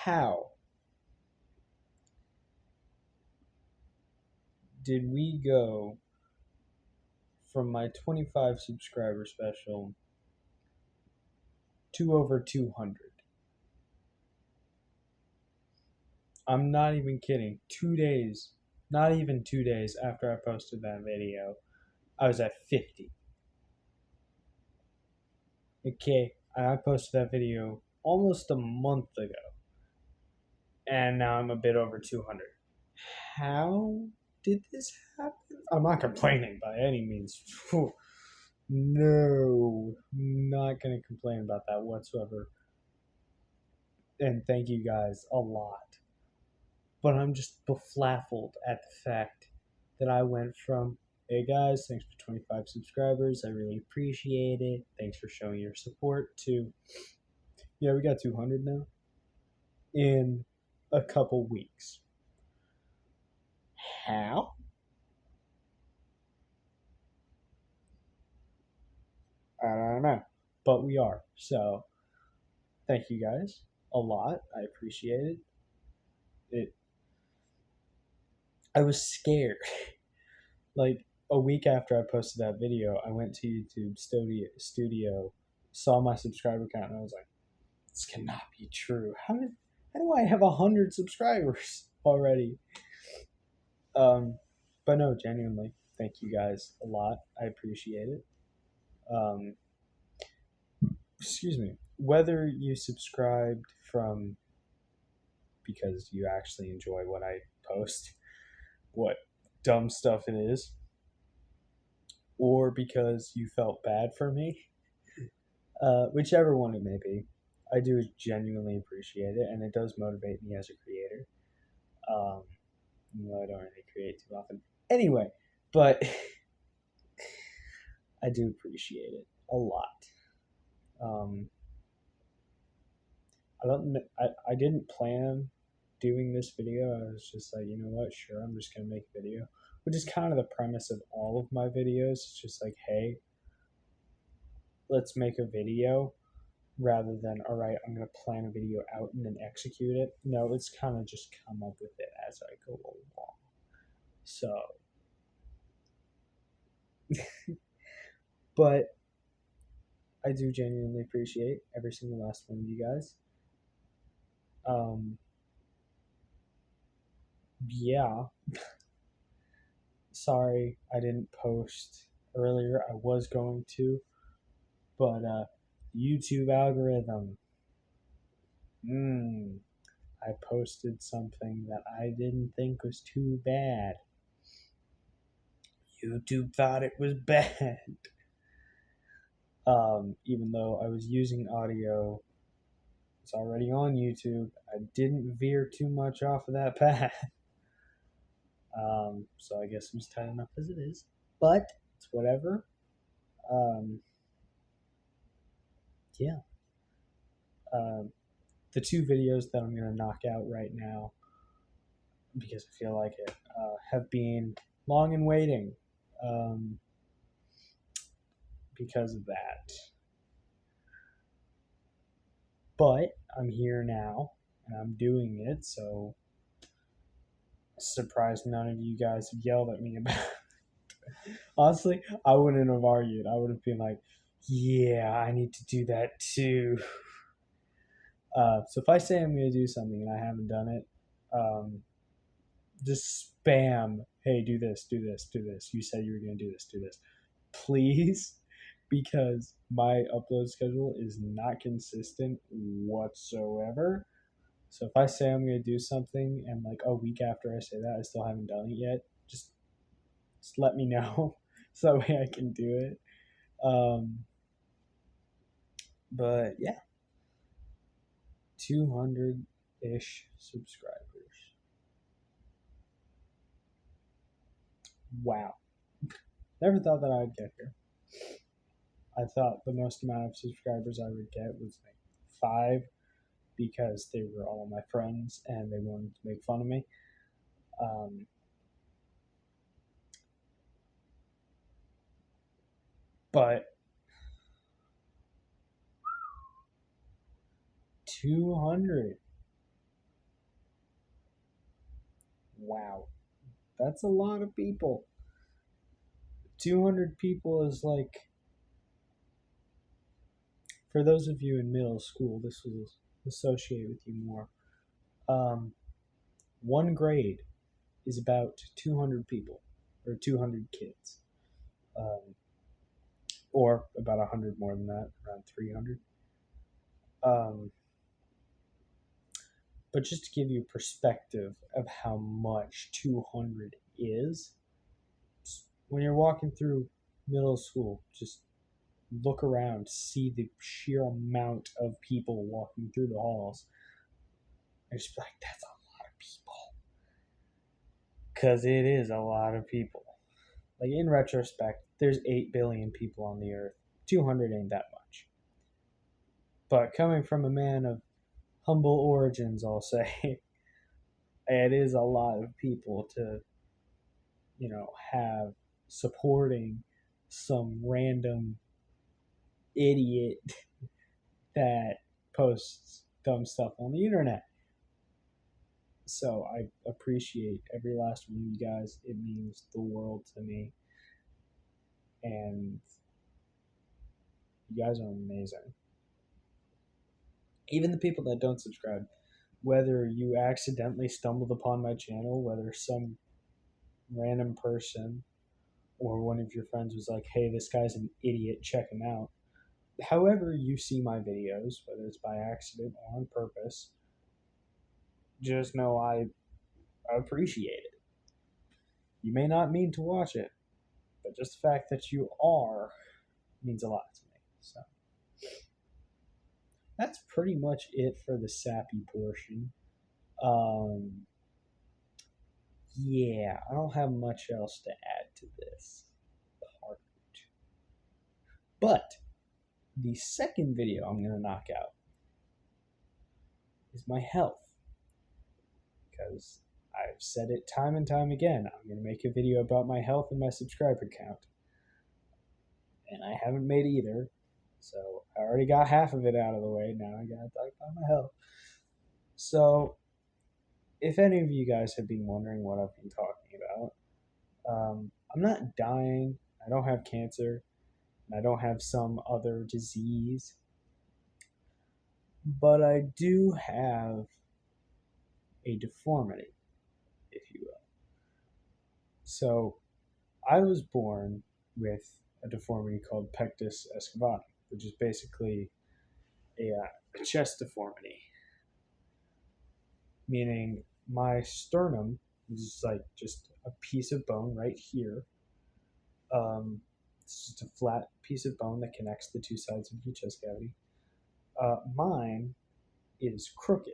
How did we go from my 25 subscriber special to over 200? I'm not even kidding. 2 days, not even 2 days after I posted that video, I was at 50. Okay, I posted that video almost a month ago, and now I'm a bit over 200. How did this happen? I'm not complaining by any means. No, not going to complain about that whatsoever. And thank you guys a lot. But I'm just befuddled at the fact that I went from, hey guys, thanks for 25 subscribers. I really appreciate it. Thanks for showing your support, to, yeah, we got 200 now in a couple weeks. How? I don't know. But we are. So thank you guys a lot. I appreciate it. I was scared. Like a week after I posted that video, I went to YouTube Studio, saw my subscriber count, and I was like, "This cannot be true. How do I have 100 subscribers already?" But no, genuinely, thank you guys a lot. I appreciate it. Um, excuse me. Whether you subscribed from because you actually enjoy what I post, what dumb stuff it is, or because you felt bad for me, whichever one it may be, I do genuinely appreciate it, and it does motivate me as a creator. Even though I don't really create too often. Anyway, but I do appreciate it a lot. I didn't plan doing this video. I was just like, you know what? Sure, I'm just gonna make a video, which is kind of the premise of all of my videos. It's just like, hey, let's make a video, rather than, all right, I'm going to plan a video out and then execute it. No, it's kind of just come up with it as I go along. So, but I do genuinely appreciate every single last one of you guys. Yeah. Sorry I didn't post earlier. I was going to, but YouTube algorithm. I posted something that I didn't think was too bad. YouTube thought it was bad. Even though I was using audio, it's already on YouTube. I didn't veer too much off of that path. So I guess it was tight enough as it is. But it's whatever. Yeah. The two videos that I'm going to knock out right now, because I feel like it, have been long in waiting. Because of that. But I'm here now, and I'm doing it, so surprised none of you guys have yelled at me about it. Honestly, I wouldn't have argued. I would have been like, yeah, I need to do that too. So if I say I'm going to do something and I haven't done it, just spam, hey, do this, do this, do this. You said you were going to do this, do this. Please, because my upload schedule is not consistent whatsoever. So if I say I'm going to do something and like a week after I say that I still haven't done it yet, just let me know so that way I can do it. But yeah, 200-ish subscribers. Wow. Never thought that I'd get here. I thought the most amount of subscribers I would get was like 5, because they were all my friends and they wanted to make fun of me. But 200. Wow. That's a lot of people. 200 people is like, for those of you in middle school, this will associate with you more. One grade is about 200 people, or 200 kids, or about 100 more than that, around 300. But just to give you perspective of how much 200 is, when you're walking through middle school, just look around, see the sheer amount of people walking through the halls. I just be like, that's a lot of people. Because it is a lot of people. Like, in retrospect, there's 8 billion people on the earth. 200 ain't that much. But coming from a man of humble origins, I'll say, it is a lot of people to, have supporting some random idiot that posts dumb stuff on the internet. So I appreciate every last one of you guys. It means the world to me. And you guys are amazing. Even the people that don't subscribe, whether you accidentally stumbled upon my channel, whether some random person or one of your friends was like, hey, this guy's an idiot, check him out. However you see my videos, whether it's by accident or on purpose, just know I appreciate it. You may not mean to watch it, but just the fact that you are means a lot to me. So that's pretty much it for the sappy portion. Yeah, I don't have much else to add to this part. But the second video I'm going to knock out is my health. Because I've said it time and time again, I'm going to make a video about my health and my subscriber count. And I haven't made either. So I already got half of it out of the way. Now I got to talk about my health. So if any of you guys have been wondering what I've been talking about, I'm not dying. I don't have cancer. And I don't have some other disease. But I do have a deformity, if you will. So I was born with a deformity called pectus excavati, which is basically a chest deformity, meaning my sternum is like just a piece of bone right here. It's just a flat piece of bone that connects the two sides of your chest cavity. Mine is crooked.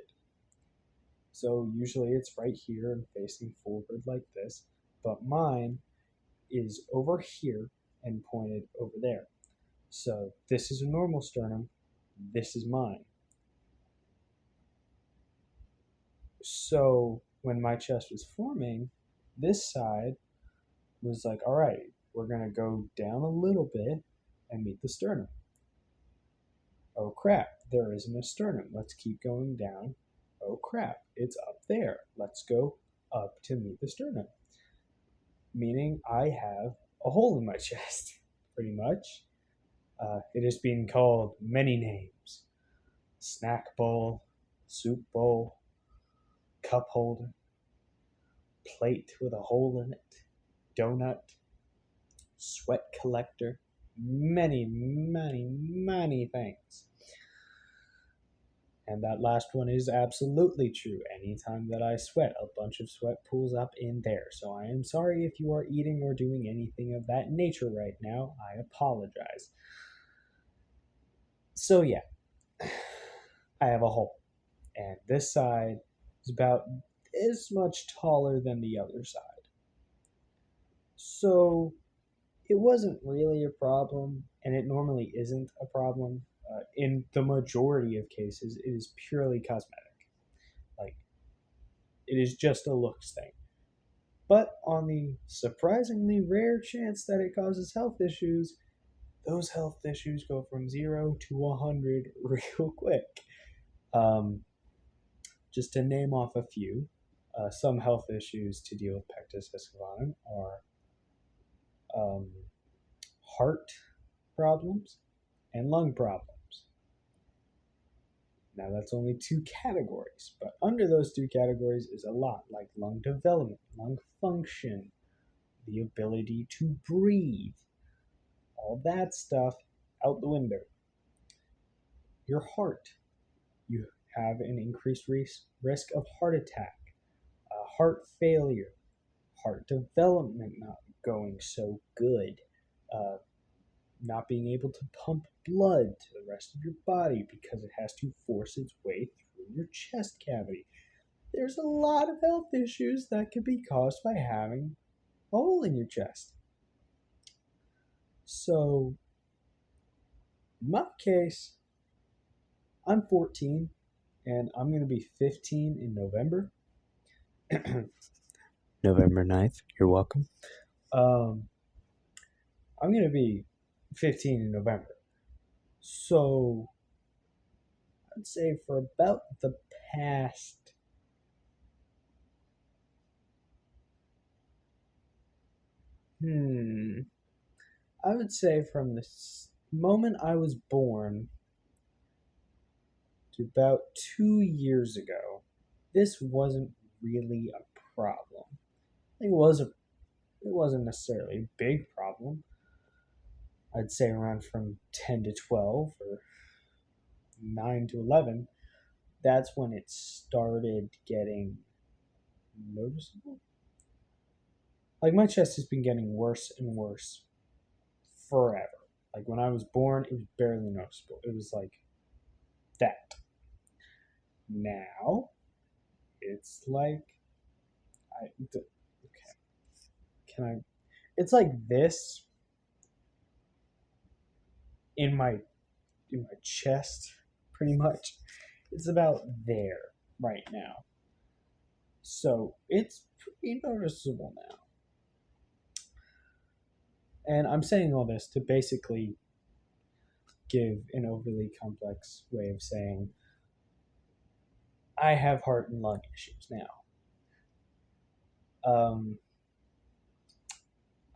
So usually it's right here and facing forward like this, but mine is over here and pointed over there. So this is a normal sternum, this is mine. So when my chest was forming, this side was like, all right, we're going to go down a little bit and meet the sternum. Oh crap, there isn't a sternum. Let's keep going down. Oh crap, it's up there. Let's go up to meet the sternum. Meaning I have a hole in my chest, pretty much. It is being called many names. Snack bowl, soup bowl, cup holder, plate with a hole in it, donut, sweat collector, many, many, many things. And that last one is absolutely true. Anytime that I sweat, a bunch of sweat pools up in there. So I am sorry if you are eating or doing anything of that nature right now. I apologize. So yeah, I have a hole. And this side is about as much taller than the other side. So it wasn't really a problem, and it normally isn't a problem. In the majority of cases, it is purely cosmetic. Like, it is just a looks thing. But on the surprisingly rare chance that it causes health issues, those health issues go from 0 to 100 real quick. Just to name off a few, Some health issues to deal with Pectus escalatum are heart problems and lung problems. Now, that's only 2 categories, but under those 2 categories is a lot, like lung development, lung function, the ability to breathe, all that stuff out the window. Your heart, you have an increased risk of heart attack, heart failure, heart development not going so good, not being able to pump blood to the rest of your body because it has to force its way through your chest cavity. There's a lot of health issues that could be caused by having a hole in your chest. So, in my case, I'm 14 and I'm going to be 15 in November. November 9th, you're welcome. I'm going to be 15 in November. So, I'd say for about the past I would say from the moment I was born to about 2 years ago, this wasn't really a problem. It wasn't necessarily a big problem. I'd say around from 10 to 12 or 9 to 11, that's when it started getting noticeable. Like, my chest has been getting worse and worse forever. Like, when I was born, it was barely noticeable. It was like that. Now, it's like, it's like this in my chest, pretty much. It's about there right now. So it's pretty noticeable now. And I'm saying all this to basically give an overly complex way of saying I have heart and lung issues now.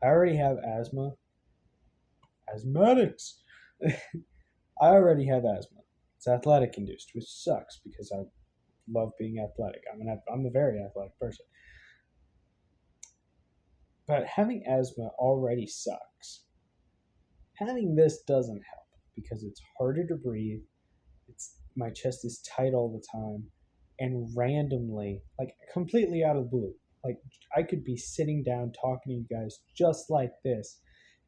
I already have asthma. Asthmatics. I already have asthma. It's athletic induced, which sucks because I love being athletic. I'm a very athletic person. But having asthma already sucks. Having this doesn't help because it's harder to breathe. My chest is tight all the time, and randomly, like completely out of the blue, like I could be sitting down talking to you guys just like this,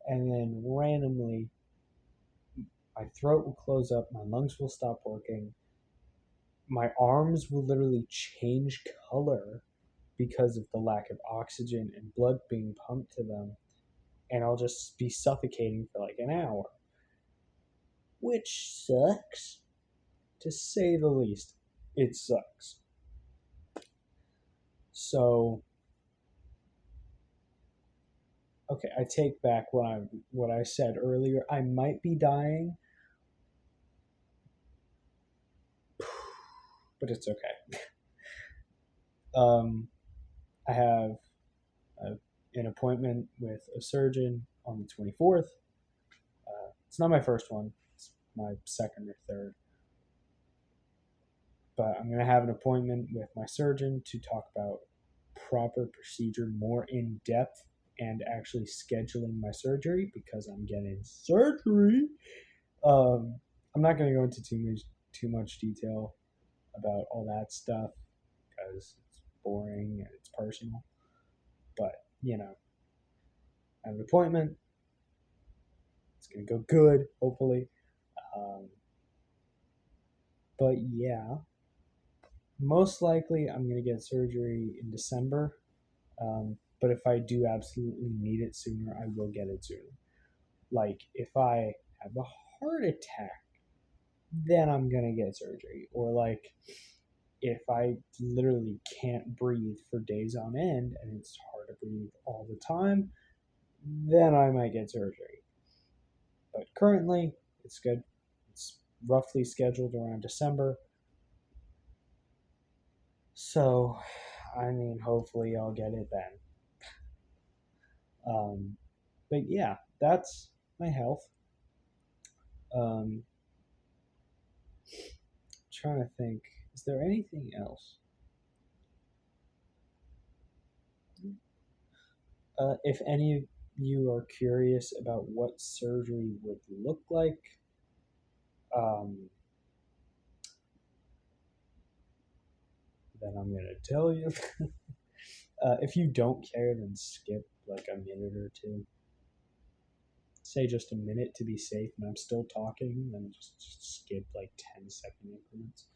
and then randomly my throat will close up, my lungs will stop working, my arms will literally change color because of the lack of oxygen and blood being pumped to them, and I'll just be suffocating for like an hour, which sucks, to say the least. It sucks. So, okay, I take back what I said earlier. I might be dying, but it's okay. I have an appointment with a surgeon on the 24th. It's not my first one. It's my second or third. But I'm going to have an appointment with my surgeon to talk about proper procedure more in depth and actually scheduling my surgery because I'm getting surgery. I'm not going to go into too much detail about all that stuff because it's boring and it's personal. But, I have an appointment. It's going to go good, hopefully. But yeah, most likely I'm going to get surgery in December. But if I do absolutely need it sooner, I will get it sooner. Like, if I have a heart attack, then I'm going to get surgery. Or, like, if I literally can't breathe for days on end and it's hard to breathe all the time, then I might get surgery. But currently, it's good. It's roughly scheduled around December. So, I mean, hopefully I'll get it then. But yeah, that's my health. Trying to think, is there anything else? If any of you are curious about what surgery would look like, then I'm going to tell you. If you don't care, then skip like a minute or two. Say just a minute to be safe, and I'm still talking, then just skip like 10-second increments.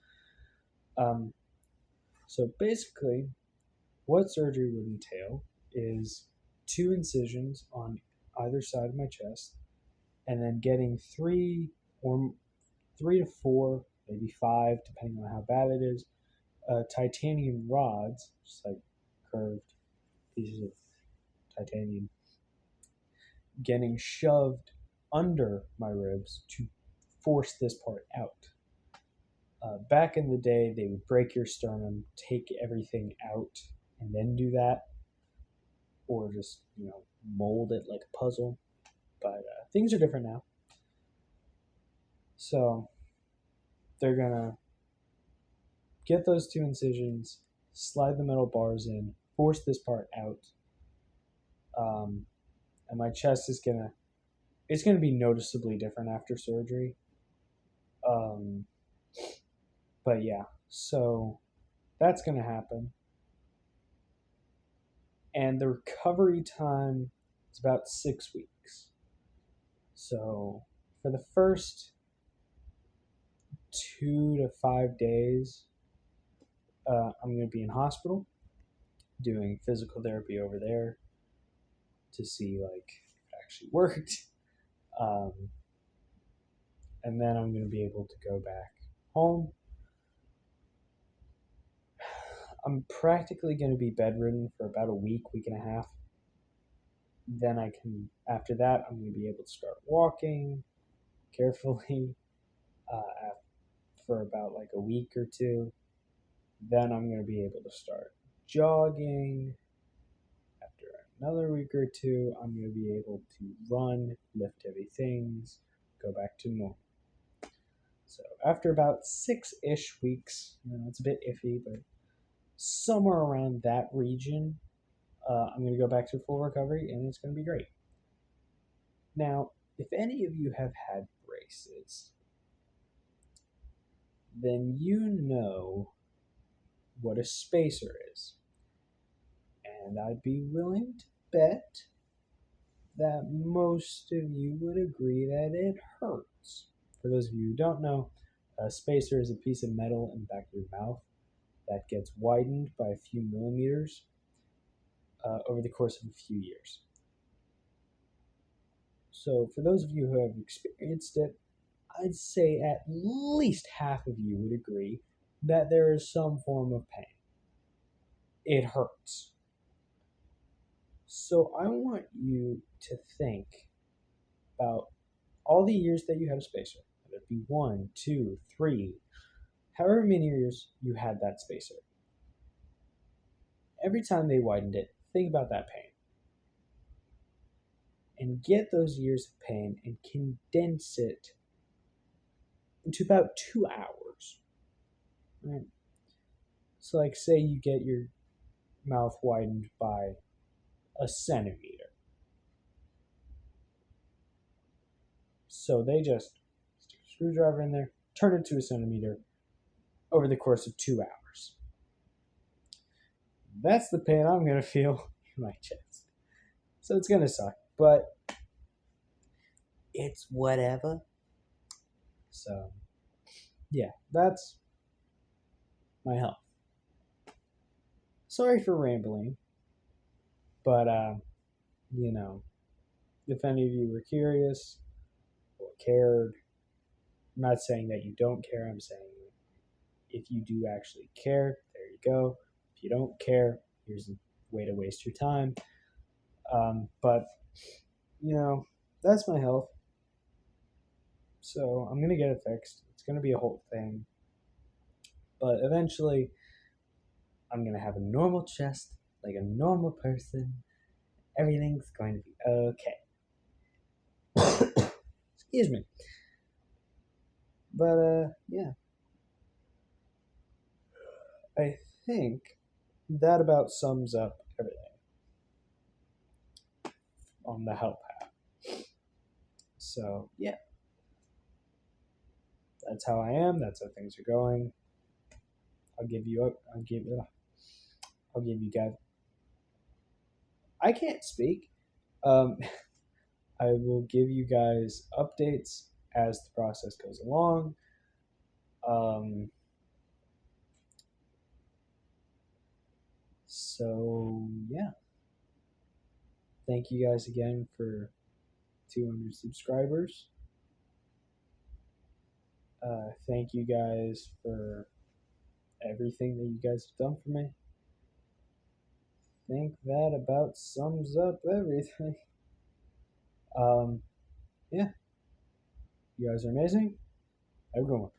So basically, what surgery would entail is 2 incisions on either side of my chest, and then getting 3 to 4, maybe 5, depending on how bad it is, titanium rods, just like curved pieces of titanium, getting shoved under my ribs to force this part out. Back in the day, they would break your sternum, take everything out, and then do that, or just mold it like a puzzle. But things are different now. So they're gonna get those 2 incisions, slide the metal bars in, force this part out, and my chest is gonna be noticeably different after surgery. But yeah, so that's gonna happen, and the recovery time is about 6 weeks. So for the first 2 to 5 days, I'm going to be in hospital doing physical therapy over there to see like if it actually worked. And then I'm going to be able to go back home. I'm practically going to be bedridden for about a week and a half. Then after that, I'm going to be able to start walking carefully for about like a week or 2. Then I'm going to be able to start jogging. After another week or 2, I'm going to be able to run, lift heavy things, go back to normal. So after about 6-ish weeks, it's a bit iffy, but somewhere around that region, I'm going to go back to full recovery, and it's going to be great. Now, if any of you have had braces, then you know what a spacer is. And I'd be willing to bet that most of you would agree that it hurts. For those of you who don't know, a spacer is a piece of metal in the back of your mouth that gets widened by a few millimeters over the course of a few years. So for those of you who have experienced it, I'd say at least half of you would agree that there is some form of pain. It hurts. So I want you to think about all the years that you had a spacer. Whether it be 1, 2, 3, however many years you had that spacer. Every time they widened it, think about that pain. And get those years of pain and condense it into about 2 hours. Right? So like say you get your mouth widened by a centimeter. So they just stick a screwdriver in there, turn it to a centimeter over the course of 2 hours. That's the pain I'm going to feel in my chest. So it's going to suck, but it's whatever. So, yeah, that's my health. Sorry for rambling, but, if any of you were curious or cared, I'm not saying that you don't care, I'm saying if you do actually care, there you go. If you don't care, here's a way to waste your time. But, that's my health. So I'm going to get it fixed. It's going to be a whole thing. But eventually, I'm gonna have a normal chest, like a normal person. Everything's going to be okay. Excuse me. But yeah, I think that about sums up everything on the help app. So yeah, that's how I am. That's how things are going. I'll give you guys. I can't speak. Um, I will give you guys updates as the process goes along. So yeah, thank you guys again for 200 subscribers. Thank you guys for everything that you guys have done for me. I think that about sums up everything. Yeah, you guys are amazing. Have a good one.